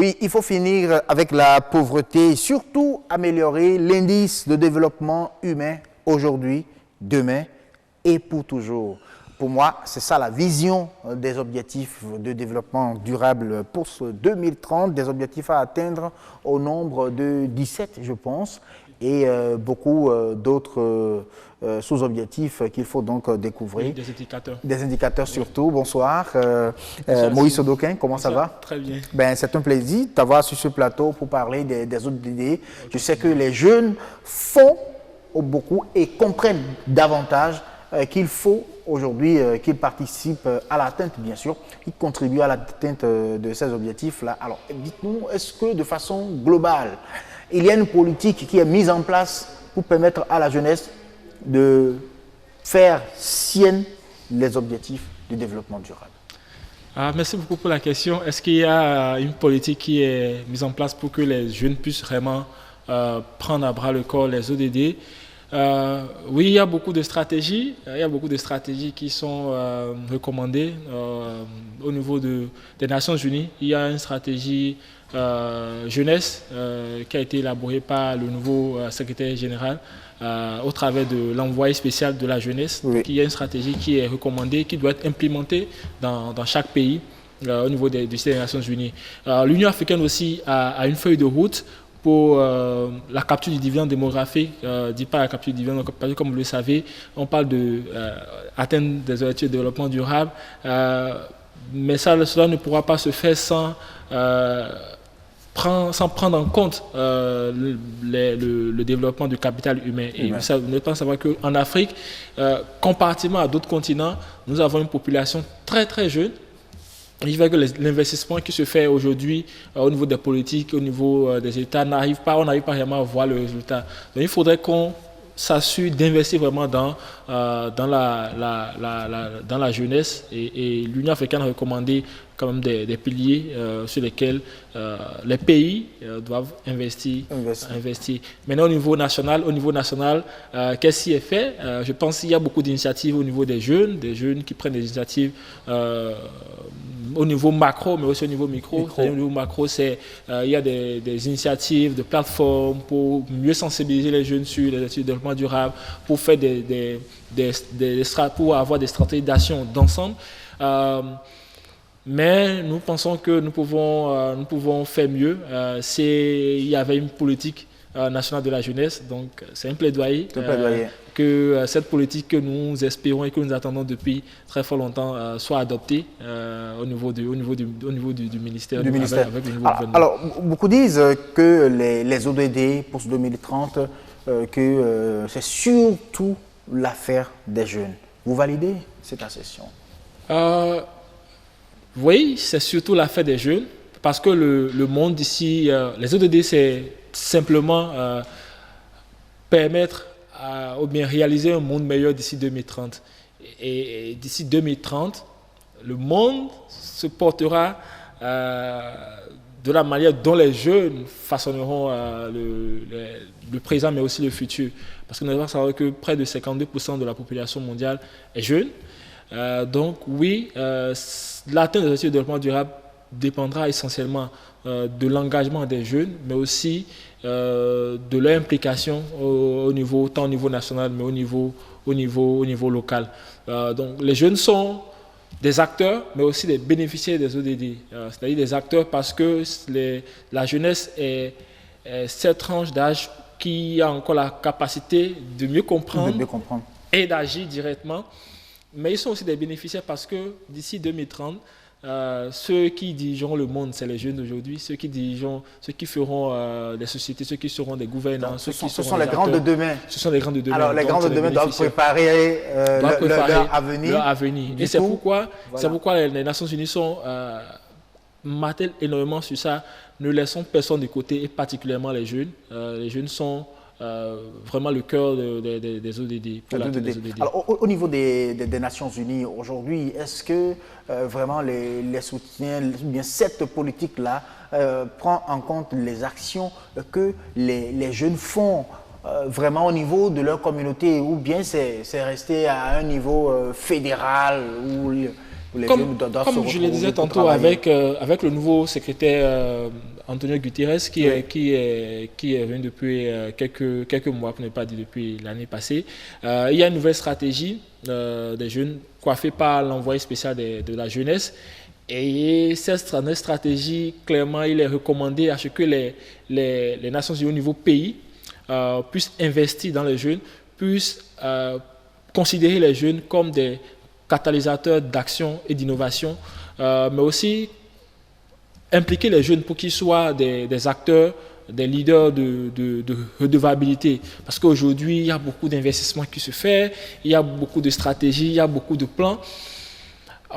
Oui, il faut finir avec la pauvreté et surtout améliorer l'indice de développement humain aujourd'hui, demain et pour toujours. Pour moi, c'est ça la vision des objectifs de développement durable pour ce 2030, des objectifs à atteindre au nombre de 17, je pense, et beaucoup d'autres sous-objectifs qu'il faut donc découvrir. Oui, des indicateurs. Des indicateurs surtout. Bonsoir. Bonsoir, Moïse Sodokin, comment ça Bonsoir, va? Très bien. Ben, c'est un plaisir de t'avoir sur ce plateau pour parler des autres idées. Je sais que les jeunes font beaucoup et comprennent davantage qu'il faut aujourd'hui qu'ils participent à l'atteinte, bien sûr, qu'ils contribuent à l'atteinte de ces objectifs-là. Alors, dites-nous, est-ce que de façon globale, il y a une politique qui est mise en place pour permettre à la jeunesse de faire sienne les objectifs du développement durable? Merci beaucoup pour la question. Est-ce qu'il y a une politique qui est mise en place pour que les jeunes puissent vraiment prendre à bras le corps les ODD? Oui, il y a beaucoup de stratégies. Il y a beaucoup de stratégies qui sont recommandées au niveau des Nations Unies. Il y a une stratégie jeunesse qui a été élaborée par le nouveau secrétaire général au travers de l'envoyé spécial de la jeunesse. Oui. Donc, il y a une stratégie qui est recommandée, qui doit être implémentée dans chaque pays au niveau des Nations Unies. L'Union africaine aussi a une feuille de route pour la capture du dividende démographique, dit pas la capture du dividende, comme vous le savez, on parle d'atteindre des objectifs de développement durable, mais cela ne pourra pas se faire sans prendre en compte le développement du capital humain. Et vous n'êtes pas savoir qu'en Afrique, comparativement à d'autres continents, nous avons une population très très jeune. Il fait que l'investissement qui se fait aujourd'hui au niveau des politiques, au niveau des États, on n'arrive pas vraiment à voir le résultat. Donc il faudrait qu'on s'assure d'investir vraiment dans la jeunesse. Et l'Union africaine a recommandé quand même des piliers sur lesquels les pays doivent investir. Maintenant, au niveau national, qu'est-ce qui est fait? Je pense qu'il y a beaucoup d'initiatives au niveau des jeunes qui prennent des initiatives au niveau macro, mais aussi au niveau micro. Au niveau macro, il y a des initiatives, de plateformes pour mieux sensibiliser les jeunes sur les études de développement durable, pour faire pour avoir des stratégies d'action d'ensemble. Mais nous pensons que nous pouvons faire mieux. Il y avait une politique nationale de la jeunesse, donc c'est un plaidoyer. Que cette politique que nous espérons et que nous attendons depuis très fort longtemps soit adoptée au niveau du ministère. Avec le nouveau gouvernement. Alors, beaucoup disent que les ODD pour 2030, que c'est surtout l'affaire des jeunes. Vous validez cette assertion? Oui, c'est surtout l'affaire des jeunes, parce que le monde d'ici, les ODD, c'est simplement permettre ou bien réaliser un monde meilleur d'ici 2030. Et d'ici 2030, le monde se portera de la manière dont les jeunes façonneront le présent, mais aussi le futur. Parce que nous devons savoir que près de 52% de la population mondiale est jeune. Donc oui, l'atteinte des objectifs de développement durable dépendra essentiellement de l'engagement des jeunes, mais aussi de leur implication tant au niveau national, mais au niveau local. Donc les jeunes sont des acteurs, mais aussi des bénéficiaires des ODD. C'est-à-dire des acteurs parce que la jeunesse est cette tranche d'âge qui a encore la capacité de mieux comprendre. Et d'agir directement. Mais ils sont aussi des bénéficiaires parce que d'ici 2030, ceux qui dirigeront le monde, c'est les jeunes d'aujourd'hui, ceux qui feront les sociétés, ceux qui seront des gouvernants, ce sont les grands de demain. Ce sont les grands de demain. Alors les grands de demain doivent préparer leur avenir. Et c'est pourquoi les Nations Unies martèlent énormément sur ça. Ne laissons personne de côté, et particulièrement les jeunes. Les jeunes sont vraiment le cœur des ODD. Alors, au niveau des Nations Unies aujourd'hui, est-ce que vraiment les soutiens, bien cette politique-là prend en compte les actions que les jeunes font vraiment au niveau de leur communauté, ou bien c'est resté à un niveau fédéral où les jeunes doivent se retrouver? Comme je le disais tantôt avec le nouveau secrétaire Antonio Guterres, qui est venu depuis quelques mois, pour ne pas dire depuis l'année passée. Il y a une nouvelle stratégie des jeunes coiffée par l'envoyé spécial de la jeunesse. Et cette stratégie, clairement, il est recommandé à ce que les Nations Unies au niveau pays puissent investir dans les jeunes, puissent considérer les jeunes comme des catalysateurs d'action et d'innovation, mais aussi impliquer les jeunes pour qu'ils soient des acteurs, des leaders de redevabilité. Parce qu'aujourd'hui, il y a beaucoup d'investissements qui se font, il y a beaucoup de stratégies, il y a beaucoup de plans.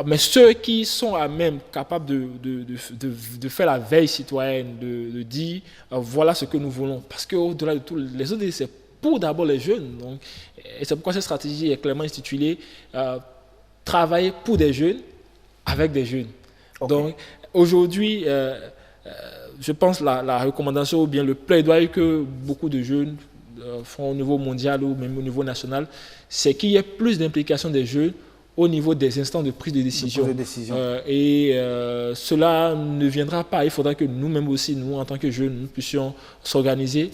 Mais ceux qui sont à même capables de faire la veille citoyenne, de dire voilà ce que nous voulons. Parce qu'au-delà de tout, les autres, c'est pour d'abord les jeunes. Donc, et c'est pourquoi cette stratégie est clairement intitulée travailler pour des jeunes, avec des jeunes. Okay. Donc, aujourd'hui, je pense la recommandation ou bien le plaidoyer que beaucoup de jeunes font au niveau mondial ou même au niveau national, c'est qu'il y ait plus d'implication des jeunes au niveau des instants de prise de décision. Cela ne viendra pas. Il faudra que nous-mêmes aussi, nous, en tant que jeunes, nous puissions s'organiser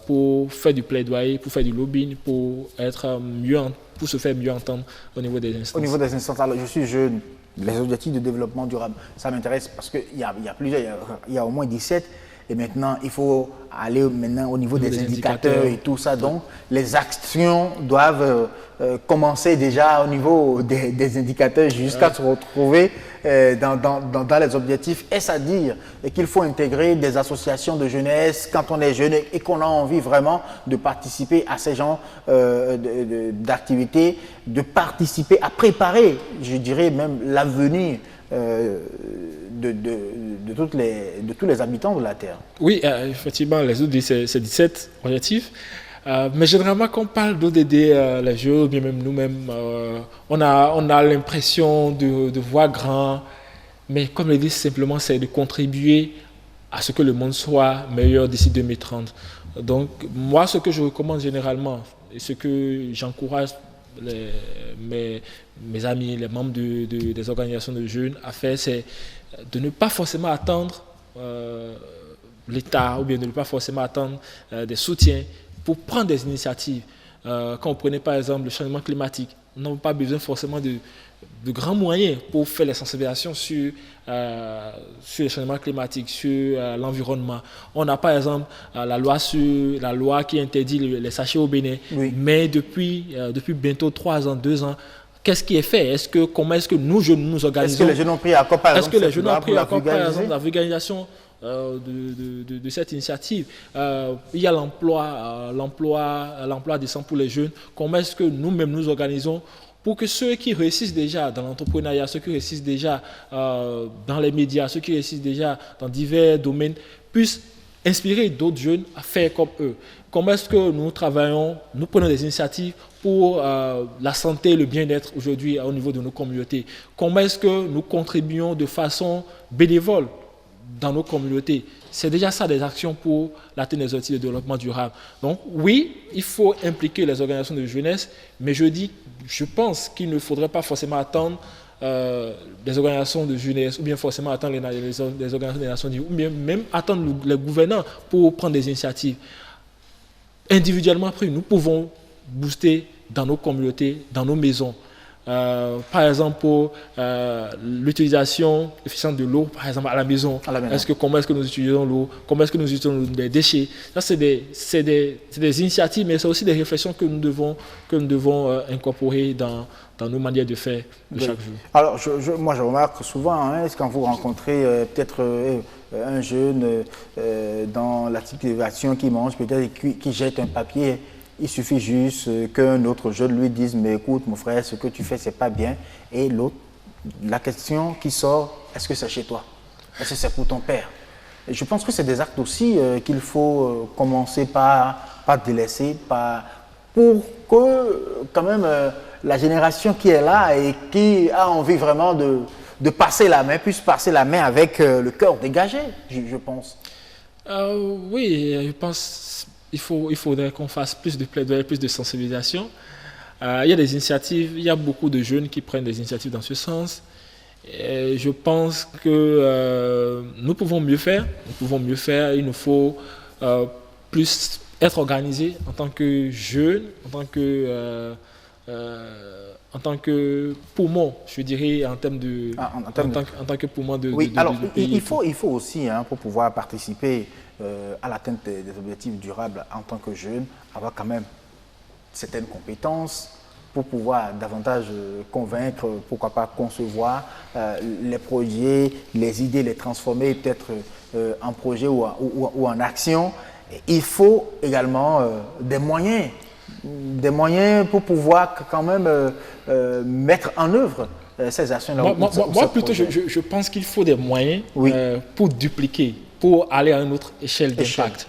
pour faire du plaidoyer, pour faire du lobbying, pour se faire mieux entendre au niveau des instances. Au niveau des instances, alors je suis jeune. Les objectifs de développement durable, ça m'intéresse parce qu'il y a plusieurs, il y a au moins 17 et maintenant il faut aller au niveau des indicateurs et tout ça. Donc les actions doivent commencer déjà au niveau des indicateurs jusqu'à se retrouver dans les objectifs. Est-ce à dire qu'il faut intégrer des associations de jeunesse quand on est jeune et qu'on a envie vraiment de participer à ces genres d'activités, de participer à préparer, je dirais même l'avenir de tous les habitants de la Terre. Oui, effectivement, les autres disent c'est 17 objectifs. Mais généralement, quand on parle d'ODD, les jeux, bien même nous-mêmes, on a l'impression de voir grand. Mais comme le dit simplement, c'est de contribuer à ce que le monde soit meilleur d'ici 2030. Donc, moi, ce que je recommande généralement, et ce que j'encourage mes amis, les membres des organisations de jeunes à faire, c'est de ne pas forcément attendre l'État ou bien de ne pas forcément attendre des soutiens pour prendre des initiatives. Quand on prenait par exemple le changement climatique, on n'a pas besoin forcément de grands moyens pour faire les sensibilisations sur le changement climatique, sur l'environnement. On a par exemple la loi qui interdit les sachets au Bénin, oui. Mais depuis bientôt 3 ans, 2 ans, qu'est-ce qui est fait? Comment est-ce que nous, jeunes, nous organisons? Est-ce que les jeunes ont pris à quoi, par exemple? Est-ce que les jeunes ont pris à quoi, par exemple, la vulgarisation de cette initiative? Il y a l'emploi décent pour les jeunes. Comment est-ce que nous-mêmes nous organisons pour que ceux qui réussissent déjà dans l'entrepreneuriat, ceux qui réussissent déjà dans les médias, ceux qui réussissent déjà dans divers domaines, puissent inspirer d'autres jeunes à faire comme eux? Comment est-ce que nous travaillons, nous prenons des initiatives pour la santé et le bien-être aujourd'hui au niveau de nos communautés? Comment est-ce que nous contribuons de façon bénévole dans nos communautés? C'est déjà ça des actions pour l'atteinte des objectifs de développement durable. Donc oui, il faut impliquer les organisations de jeunesse, mais je pense qu'il ne faudrait pas forcément attendre des organisations de jeunesse ou bien forcément attendre les organisations des Nations Unies ou bien même attendre les gouvernants pour prendre des initiatives. Individuellement pris, nous pouvons booster dans nos communautés, dans nos maisons. Par exemple, pour l'utilisation efficiente de l'eau, par exemple à la maison. Comment est-ce que nous utilisons l'eau? Comment est-ce que nous utilisons les déchets? Ça, c'est des initiatives, mais c'est aussi des réflexions que nous devons incorporer dans nos manières de faire de chaque jour. Alors, moi, je remarque souvent, quand vous rencontrez peut-être un jeune dans la situation qui mange, peut-être qui jette un papier. Il suffit juste qu'un autre jeune lui dise « Mais écoute, mon frère, ce que tu fais, c'est pas bien. » Et l'autre, la question qui sort, est-ce que c'est chez toi? Est-ce que c'est pour ton père? Et je pense que c'est des actes aussi qu'il faut commencer par délaisser, pour que quand même la génération qui est là et qui a envie vraiment de passer la main, puisse passer la main avec le cœur dégagé, je pense. Oui, je pense. Il faudrait qu'on fasse plus de plaidoyer, plus de sensibilisation. Il y a des initiatives, il y a beaucoup de jeunes qui prennent des initiatives dans ce sens. Et je pense que nous pouvons mieux faire. Il nous faut plus être organisé en tant que jeunes, en tant que poumon, je dirais, en tant que poumon de oui, alors du pays. il faut aussi, hein, pour pouvoir participer à l'atteinte des objectifs durables en tant que jeune, avoir quand même certaines compétences pour pouvoir davantage convaincre, pourquoi pas concevoir les projets, les idées, les transformer peut-être en projet ou en action. Il faut également des moyens pour pouvoir quand même mettre en œuvre ces actions-là. Moi plutôt, je pense qu'il faut des moyens pour dupliquer, pour aller à une autre échelle d'impact.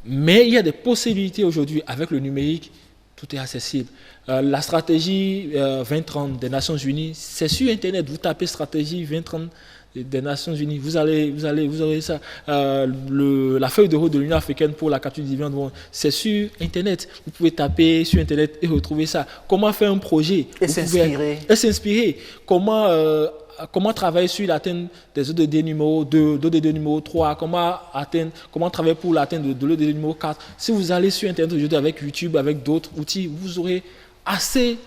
Mais il y a des possibilités aujourd'hui avec le numérique, tout est accessible. La stratégie 2030 des Nations Unies, c'est sur Internet. Vous tapez stratégie 2030 des Nations Unies, vous aurez ça. La feuille de route de l'Union africaine pour la capture du vivant, c'est sur Internet. Vous pouvez taper sur Internet et retrouver ça. Comment faire un projet et s'inspirer. Comment travailler sur l'atteinte des ODD numéro 2, d'ODD numéro 3, comment travailler pour l'atteinte de l'ODD numéro 4. Si vous allez sur Internet aujourd'hui avec YouTube, avec d'autres outils, vous aurez assez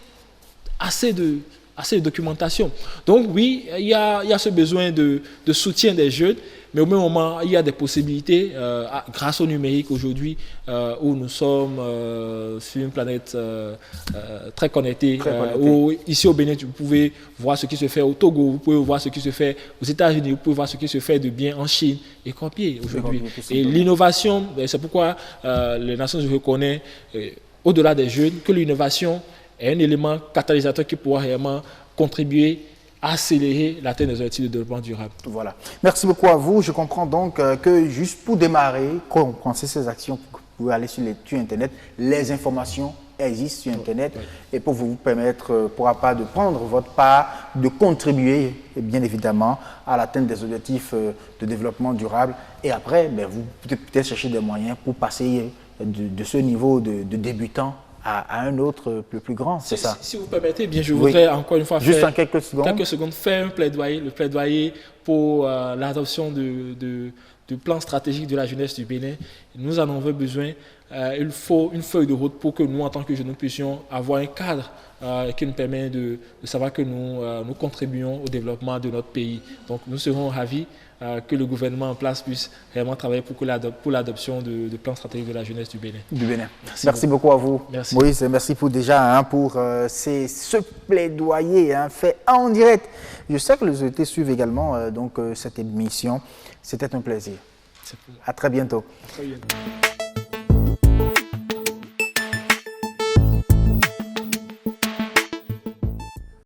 de documentation. Donc oui, il y a ce besoin de soutien des jeunes, mais au même moment, il y a des possibilités grâce au numérique aujourd'hui où nous sommes sur une planète très connectée. Où, ici au Bénin, vous pouvez voir ce qui se fait au Togo, vous pouvez voir ce qui se fait aux États-Unis, vous pouvez voir ce qui se fait de bien en Chine et copier aujourd'hui. Et l'innovation, c'est pourquoi les Nations Unies reconnaissent, au-delà des jeunes, que l'innovation est un élément catalysateur qui pourra réellement contribuer à accélérer l'atteinte des objectifs de développement durable. Voilà. Merci beaucoup à vous. Je comprends donc que juste pour démarrer, commencer ces actions, vous pouvez aller sur Internet. Les informations existent sur Internet et pour vous permettre, pourquoi pas, de prendre votre part, de contribuer, bien évidemment, à l'atteinte des objectifs de développement durable. Et après, vous pouvez peut-être chercher des moyens pour passer de ce niveau de débutant à un autre plus grand, c'est ça. Si vous permettez, bien, je voudrais encore une fois juste en quelques secondes faire un plaidoyer pour l'adoption du plan stratégique de la jeunesse du Bénin. Nous en avons besoin. Il faut une feuille de route pour que nous, en tant que jeunes, nous puissions avoir un cadre qui nous permet de savoir que nous contribuons au développement de notre pays. Donc nous serons ravis que le gouvernement en place puisse vraiment travailler pour l'adoption de plan stratégique de la jeunesse du Bénin. Merci beaucoup à vous. Merci. Moïse, merci pour ce plaidoyer fait en direct. Je sais que les autorités suivent également cette émission. C'était un plaisir. À très bientôt. À très bientôt.